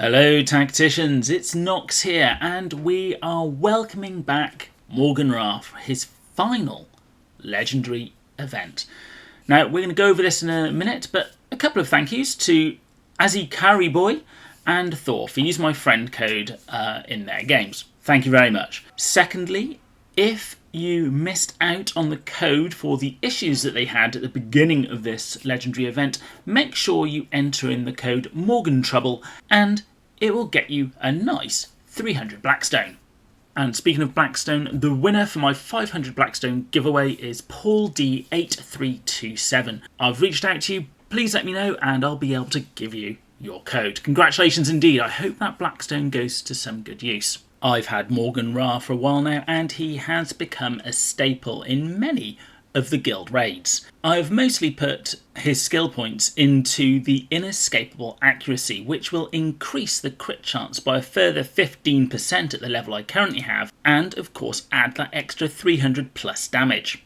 Hello tacticians, it's Nox here and we are welcoming back Maugan Ra for his final legendary event. Now we're going to go over this in a minute, but a couple of thank yous to Azzy Curry Boy and Thor for using my friend code in their games. Thank you very much. Secondly, if you missed out on the code for the issues that they had at the beginning of this legendary event, make sure you enter in the code Maugan Trouble and it will get you a nice 300 Blackstone. And speaking of Blackstone, the winner for my 500 Blackstone giveaway is Paul D8327. I've reached out to you, please let me know and I'll be able to give you your code. Congratulations indeed, I hope that Blackstone goes to some good use. I've had Maugan Ra for a while now and he has become a staple in many of the guild raids. I've mostly put his skill points into the inescapable accuracy, which will increase the crit chance by a further 15% at the level I currently have, and of course add that extra 300 plus damage.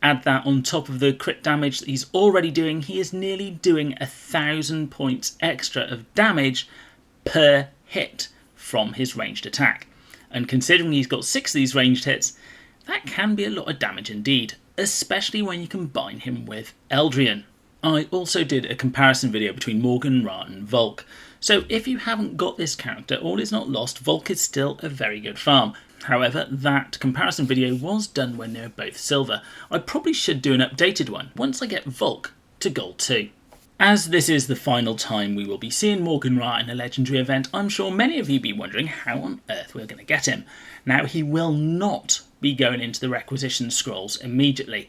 Add that on top of the crit damage that he's already doing, he is nearly doing 1,000 points extra of damage per hit from his ranged attack. And considering he's got 6 of these ranged hits, that can be a lot of damage indeed, especially when you combine him with Eldrian. I also did a comparison video between Maugan Ra and Volk, so if you haven't got this character, all is not lost, Volk is still a very good farm. However, that comparison video was done when they were both silver. I probably should do an updated one once I get Volk to gold 2. As this is the final time we will be seeing Maugan Ra in a legendary event, I'm sure many of you will be wondering how on earth we're going to get him. Now, he will not be going into the requisition scrolls immediately.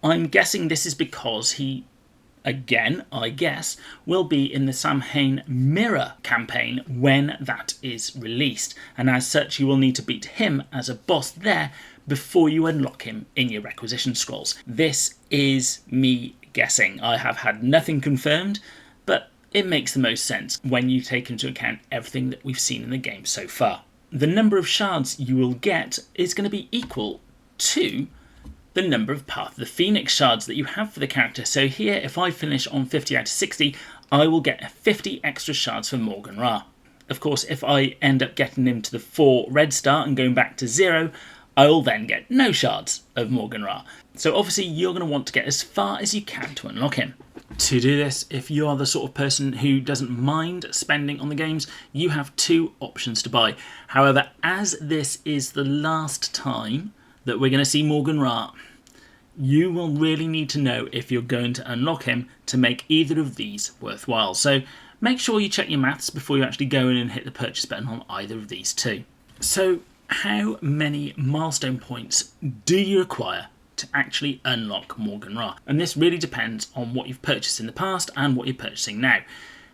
I'm guessing this is because he, again, I guess, will be in the Samhain Mirror campaign when that is released. And as such, you will need to beat him as a boss there before you unlock him in your requisition scrolls. This is me guessing. I have had nothing confirmed, but it makes the most sense when you take into account everything that we've seen in the game so far. The number of shards you will get is going to be equal to the number of Path of the Phoenix shards that you have for the character. So here, if I finish on 50 out of 60, I will get 50 extra shards for Maugan Ra. Of course, if I end up getting him to the 4 red star and going back to 0, I will then get no shards of Maugan Ra. So obviously you're going to want to get as far as you can to unlock him. To do this, if you are the sort of person who doesn't mind spending on the games, you have 2 options to buy. However, as this is the last time that we're going to see Maugan Ra, you will really need to know if you're going to unlock him to make either of these worthwhile. So make sure you check your maths before you actually go in and hit the purchase button on either of these 2. So how many milestone points do you require to actually unlock Maugan Ra? And this really depends on what you've purchased in the past and what you're purchasing now.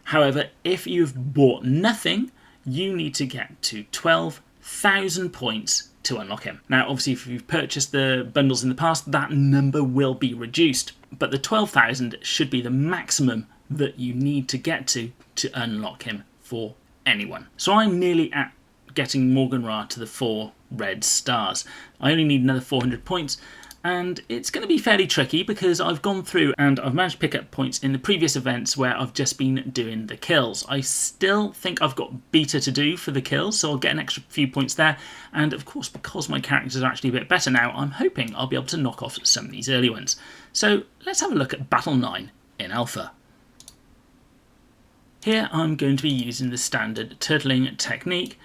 However, if you've bought nothing, you need to get to 12,000 points to unlock him. Now, obviously, if you've purchased the bundles in the past, that number will be reduced, but the 12,000 should be the maximum that you need to get to unlock him for anyone. So I'm nearly at getting Maugan Ra to the 4 red stars. I only need another 400 points, and it's going to be fairly tricky because I've gone through and I've managed to pick up points in the previous events where I've just been doing the kills. I still think I've got beta to do for the kills, so I'll get an extra few points there. And of course, because my characters are actually a bit better now, I'm hoping I'll be able to knock off some of these early ones. So let's have a look at Battle 9 in Alpha. Here I'm going to be using the standard turtling technique,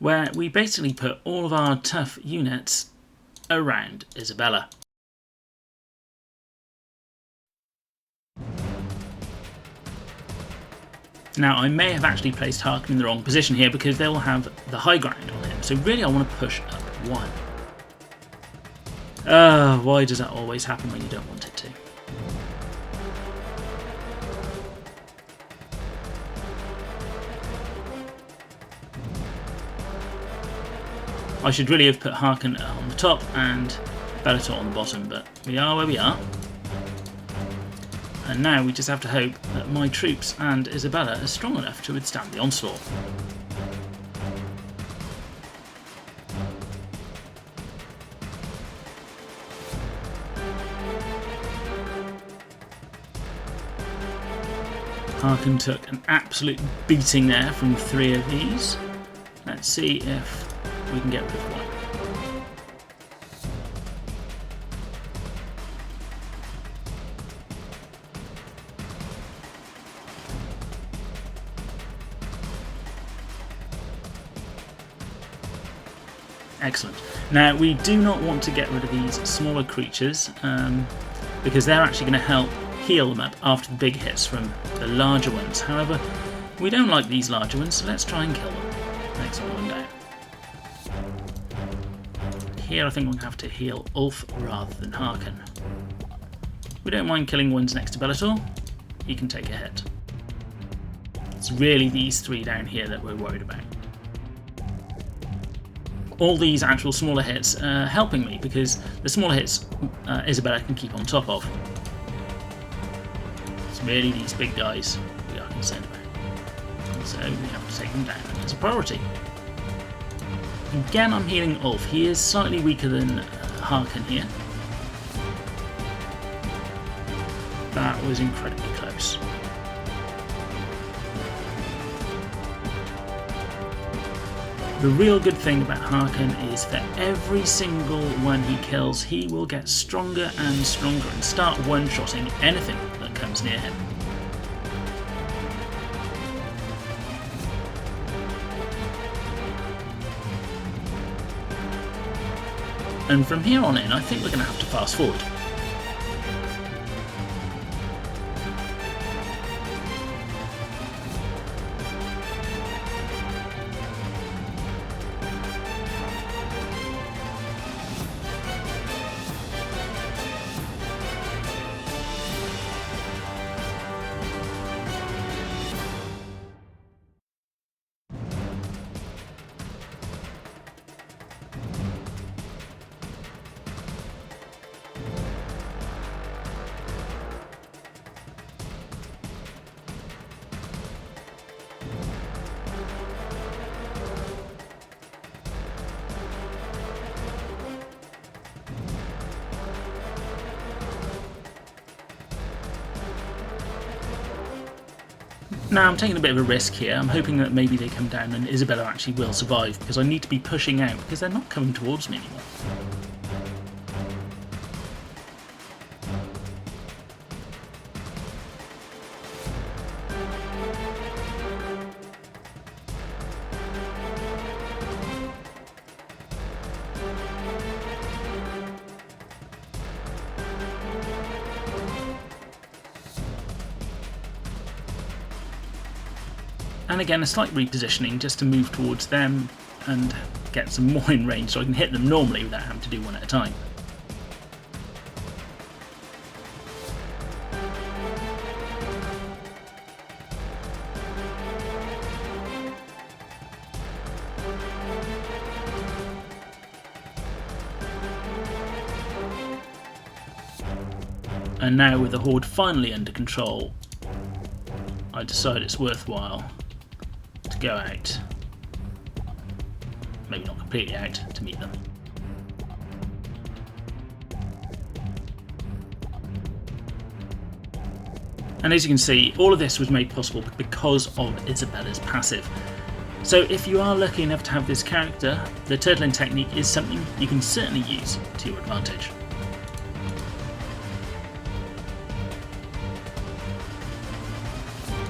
where we basically put all of our tough units around Isabella. Now, I may have actually placed Harkin in the wrong position here because they will have the high ground on him, so really I want to push up 1. Why does that always happen when you don't want it to? I should really have put Harkin on the top and Bellator on the bottom, but we are where we are. And now we just have to hope that my troops and Isabella are strong enough to withstand the onslaught. Harken took an absolute beating there from 3 of these. Let's see if we can get rid of one. Excellent. Now we do not want to get rid of these smaller creatures because they're actually going to help heal them up after the big hits from the larger ones. However, we don't like these larger ones, so let's try and kill them. Excellent, one down. Here I think we're going to have to heal Ulf rather than Harken. We don't mind killing ones next to Bellator. He can take a hit. It's really these 3 down here that we're worried about. All these actual smaller hits are helping me because the smaller hits Isabella can keep on top of. It's really these big guys we are concerned about. So we have to take them down as a priority. Again, I'm healing Ulf. He is slightly weaker than Harken here. That was incredibly close. The real good thing about Harken is for every single one he kills, he will get stronger and stronger and start one-shotting anything that comes near him. And from here on in, I think we're going to have to fast forward. Now I'm taking a bit of a risk here. I'm hoping that maybe they come down and Isabella actually will survive because I need to be pushing out because they're not coming towards me anymore. And again, a slight repositioning just to move towards them and get some more in range so I can hit them normally without having to do one at a time. And now with the horde finally under control, I decide it's worthwhile to go out, maybe not completely out, to meet them. And as you can see, all of this was made possible because of Isabella's passive. So if you are lucky enough to have this character, the turtling technique is something you can certainly use to your advantage.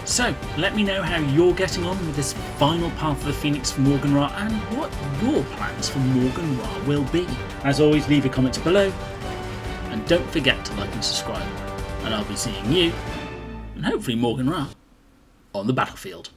So, let me know how you're getting on with this final path of the Phoenix for Maugan Ra and what your plans for Maugan Ra will be. As always, leave your comments below and don't forget to like and subscribe. And I'll be seeing you, and hopefully Maugan Ra, on the battlefield.